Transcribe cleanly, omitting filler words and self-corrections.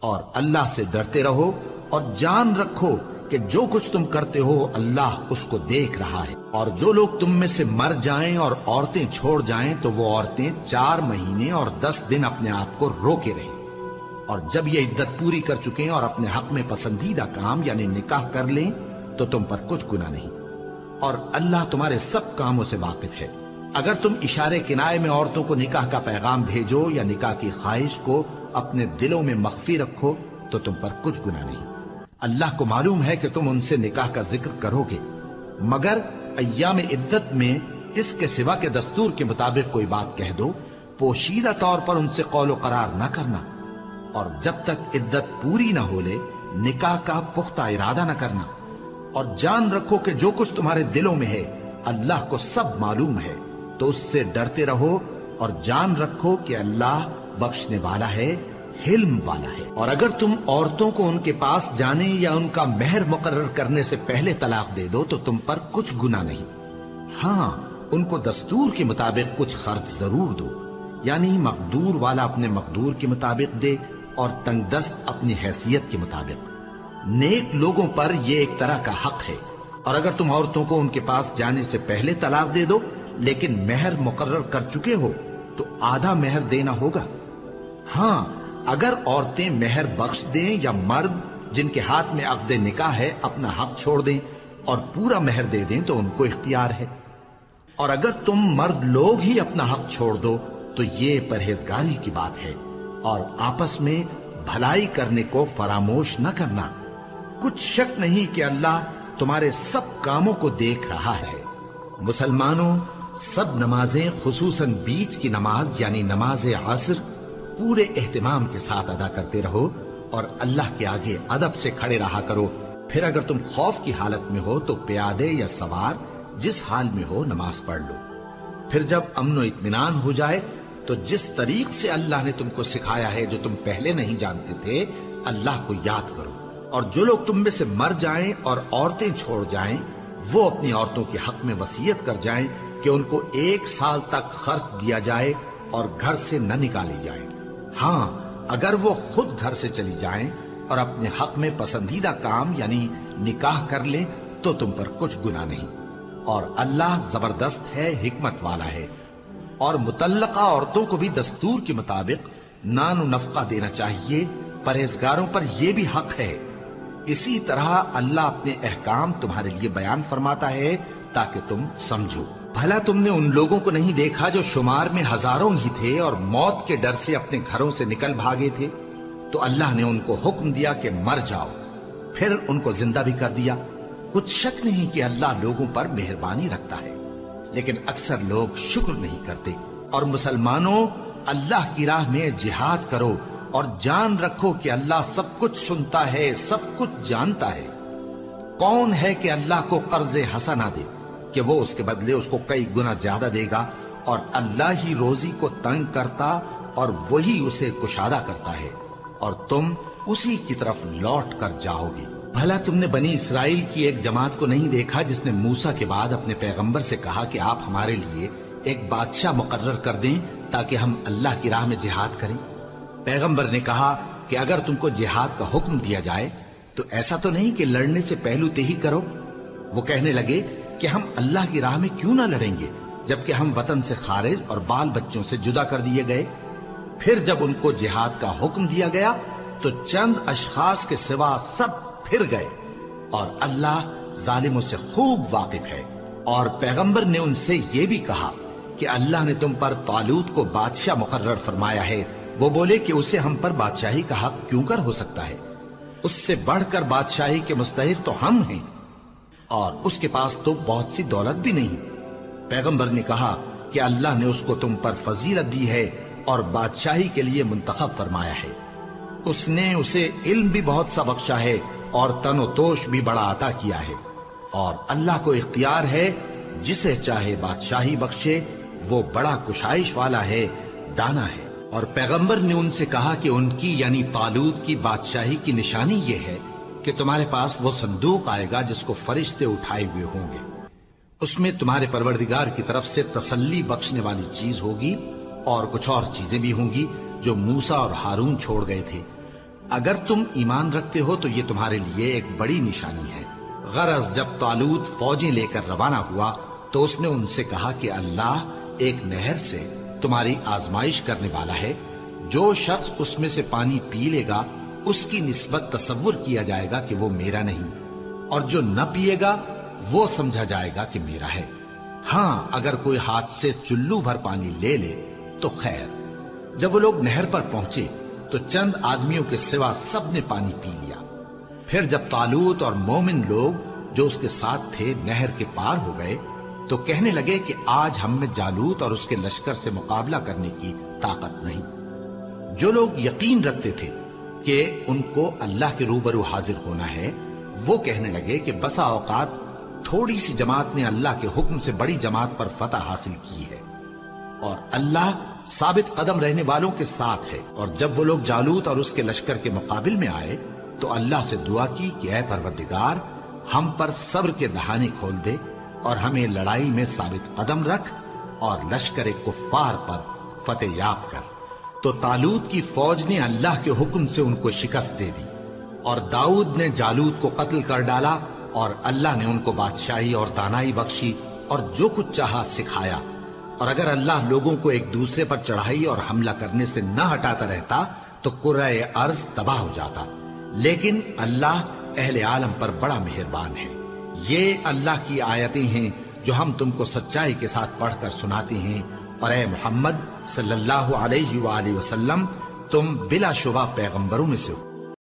اور اللہ سے ڈرتے رہو اور جان رکھو کہ جو کچھ تم کرتے ہو اللہ اس کو دیکھ رہا ہے۔ اور جو لوگ تم میں سے مر جائیں اور عورتیں چھوڑ جائیں تو وہ عورتیں 4 مہینے اور 10 دن اپنے آپ کو روکے رہیں، اور جب یہ عدت پوری کر چکیں اور اپنے حق میں پسندیدہ کام یعنی نکاح کر لیں تو تم پر کچھ گناہ نہیں، اور اللہ تمہارے سب کاموں سے واقف ہے۔ اگر تم اشارے کنائے میں عورتوں کو نکاح کا پیغام بھیجو یا نکاح کی خواہش کو اپنے دلوں میں مخفی رکھو تو تم پر کچھ گناہ نہیں۔ اللہ کو معلوم ہے کہ تم ان سے نکاح کا ذکر کرو گے، مگر ایام عدت میں اس کے سوا کے دستور کے مطابق کوئی بات کہہ دو، پوشیدہ طور پر ان سے قول و قرار نہ کرنا، اور جب تک عدت پوری نہ ہو لے نکاح کا پختہ ارادہ نہ کرنا، اور جان رکھو کہ جو کچھ تمہارے دلوں میں ہے اللہ کو سب معلوم ہے، تو اس سے ڈرتے رہو اور جان رکھو کہ اللہ بخشنے والا ہے، حلم والا ہے۔ اور اگر تم عورتوں کو ان کے پاس جانے یا ان کا مہر مقرر کرنے سے پہلے طلاق دے دو تو تم پر کچھ گناہ نہیں، ہاں ان کو دستور کے مطابق کچھ خرچ ضرور دو، یعنی مقدور والا اپنے مقدور کے مطابق دے اور تنگ دست اپنی حیثیت کے مطابق۔ نیک لوگوں پر یہ ایک طرح کا حق ہے۔ اور اگر تم عورتوں کو ان کے پاس جانے سے پہلے طلاق دے دو لیکن مہر مقرر کر چکے ہو تو آدھا مہر دینا ہوگا۔ ہاں اگر عورتیں مہر بخش دیں یا مرد جن کے ہاتھ میں عقد نکاح ہے اپنا حق چھوڑ دیں اور پورا مہر دے دیں تو ان کو اختیار ہے۔ اور اگر تم مرد لوگ ہی اپنا حق چھوڑ دو تو یہ پرہیزگاری کی بات ہے، اور آپس میں بھلائی کرنے کو فراموش نہ کرنا۔ کچھ شک نہیں کہ اللہ تمہارے سب کاموں کو دیکھ رہا ہے۔ مسلمانوں، سب نمازیں خصوصاً بیچ کی نماز یعنی نماز عصر پورے اہتمام کے ساتھ ادا کرتے رہو اور اللہ کے آگے ادب سے کھڑے رہا کرو۔ پھر اگر تم خوف کی حالت میں ہو تو پیادے یا سوار جس حال میں ہو نماز پڑھ لو۔ پھر جب امن و اطمینان ہو جائے تو جس طریق سے اللہ نے تم کو سکھایا ہے جو تم پہلے نہیں جانتے تھے اللہ کو یاد کرو۔ اور جو لوگ تم میں سے مر جائیں اور عورتیں چھوڑ جائیں وہ اپنی عورتوں کے حق میں وصیت کر جائیں کہ ان کو 1 سال تک خرچ دیا جائے اور گھر سے نہ نکالی جائیں۔ ہاں اگر وہ خود گھر سے چلی جائیں اور اپنے حق میں پسندیدہ کام یعنی نکاح کر لیں تو تم پر کچھ گناہ نہیں، اور اللہ زبردست ہے، حکمت والا ہے۔ اور مطلقہ عورتوں کو بھی دستور کے مطابق نان و نفقہ دینا چاہیے، پرہیزگاروں پر یہ بھی حق ہے۔ اسی طرح اللہ اپنے احکام تمہارے لیے بیان فرماتا ہے تاکہ تم سمجھو۔ بھلا تم نے ان لوگوں کو نہیں دیکھا جو شمار میں ہزاروں ہی تھے اور موت کے ڈر سے اپنے گھروں سے نکل بھاگے تھے؟ تو اللہ نے ان کو حکم دیا کہ مر جاؤ، پھر ان کو زندہ بھی کر دیا۔ کچھ شک نہیں کہ اللہ لوگوں پر مہربانی رکھتا ہے، لیکن اکثر لوگ شکر نہیں کرتے۔ اور مسلمانوں، اللہ کی راہ میں جہاد کرو اور جان رکھو کہ اللہ سب کچھ سنتا ہے، سب کچھ جانتا ہے۔ کون ہے کہ اللہ کو قرض حسنہ دے کہ وہ اس کے بدلے اس کو کئی گنا زیادہ دے گا؟ اور اللہ ہی روزی کو تنگ کرتا اور وہی اسے کشادہ کرتا ہے، اور تم اسی کی طرف لوٹ کر جاؤ گے۔ بھلا تم نے بنی اسرائیل کی ایک جماعت کو نہیں دیکھا جس نے موسیٰ کے بعد اپنے پیغمبر سے کہا کہ آپ ہمارے لیے ایک بادشاہ مقرر کر دیں تاکہ ہم اللہ کی راہ میں جہاد کریں؟ پیغمبر نے کہا کہ اگر تم کو جہاد کا حکم دیا جائے تو ایسا تو نہیں کہ لڑنے سے پہلو تہی کرو۔ وہ کہنے لگے کہ ہم اللہ کی راہ میں کیوں نہ لڑیں گے جبکہ ہم وطن سے خارج اور بال بچوں سے جدا کر دیے گئے۔ پھر جب ان کو جہاد کا حکم دیا گیا تو چند اشخاص کے سوا سب پھر گئے، اور اللہ ظالموں سے خوب واقف ہے۔ اور پیغمبر نے ان سے یہ بھی کہا کہ اللہ نے تم پر طالوت کو بادشاہ مقرر فرمایا ہے۔ وہ بولے کہ اسے ہم پر بادشاہی کا حق کیوں کر ہو سکتا ہے؟ اس سے بڑھ کر بادشاہی کے مستحق تو ہم ہیں، اور اس کے پاس تو بہت سی دولت بھی نہیں۔ پیغمبر نے کہا کہ اللہ نے اس کو تم پر فضیلت دی ہے اور بادشاہی کے لیے منتخب فرمایا ہے۔ اس نے اسے علم بھی بہت سا بخشا ہے اور تن و توش بھی بڑا عطا کیا ہے، اور اللہ کو اختیار ہے جسے چاہے بادشاہی بخشے، وہ بڑا کشائش والا ہے، دانا ہے۔ اور پیغمبر نے ان سے کہا کہ ان کی یعنی طالوت کی بادشاہی کی نشانی یہ ہے کہ تمہارے پاس وہ صندوق آئے گا جس کو فرشتے اٹھائے ہوئے ہوں گے، اس میں تمہارے پروردگار کی طرف سے تسلی بخشنے والی چیز ہوگی اور کچھ اور چیزیں بھی ہوں گی جو موسیٰ اور ہارون چھوڑ گئے تھے۔ اگر تم ایمان رکھتے ہو تو یہ تمہارے لیے ایک بڑی نشانی ہے۔ غرض جب طالوت فوجیں لے کر روانہ ہوا تو اس نے ان سے کہا کہ اللہ ایک نہر سے تمہاری آزمائش کرنے والا ہے، جو شخص اس میں سے پانی پی لے گا اس کی نسبت تصور کیا جائے گا کہ وہ میرا نہیں، اور جو نہ پیے گا وہ سمجھا جائے گا کہ میرا ہے۔ ہاں اگر کوئی ہاتھ سے چلو بھر پانی لے لے تو خیر۔ جب وہ لوگ نہر پر پہنچے تو چند آدمیوں کے سوا سب نے پانی پی لیا۔ پھر جب طالوت اور مومن لوگ جو اس کے ساتھ تھے نہر کے پار ہو گئے تو کہنے لگے کہ آج ہم میں جالوت اور اس کے لشکر سے مقابلہ کرنے کی طاقت نہیں۔ جو لوگ یقین رکھتے تھے کہ ان کو اللہ کے روبرو حاضر ہونا ہے، وہ کہنے لگے کہ بسا اوقات تھوڑی سی جماعت نے اللہ کے حکم سے بڑی جماعت پر فتح حاصل کی ہے، اور اللہ ثابت قدم رہنے والوں کے ساتھ ہے۔ اور جب وہ لوگ جالوت اور اس کے لشکر کے مقابل میں آئے تو اللہ سے دعا کی کہ اے پروردگار، ہم پر صبر کے دہانے کھول دے اور ہمیں لڑائی میں ثابت قدم رکھ اور لشکر کفار پر فتح یاب کر۔ تو طالوت کی فوج نے اللہ کے حکم سے ان کو شکست دے دی، اور داؤد نے جالوت کو قتل کر ڈالا، اور اللہ نے ان کو بادشاہی اور دانائی بخشی اور جو کچھ چاہا سکھایا۔ اور اگر اللہ لوگوں کو ایک دوسرے پر چڑھائی اور حملہ کرنے سے نہ ہٹاتا رہتا تو کرۂ ارض تباہ ہو جاتا، لیکن اللہ اہل عالم پر بڑا مہربان ہے۔ یہ اللہ کی آیتیں ہیں جو ہم تم کو سچائی کے ساتھ پڑھ کر سناتے ہیں، اور اے محمد صلی اللہ علیہ وآلہ وسلم، تم بلا شبہ پیغمبروں میں سے ہو۔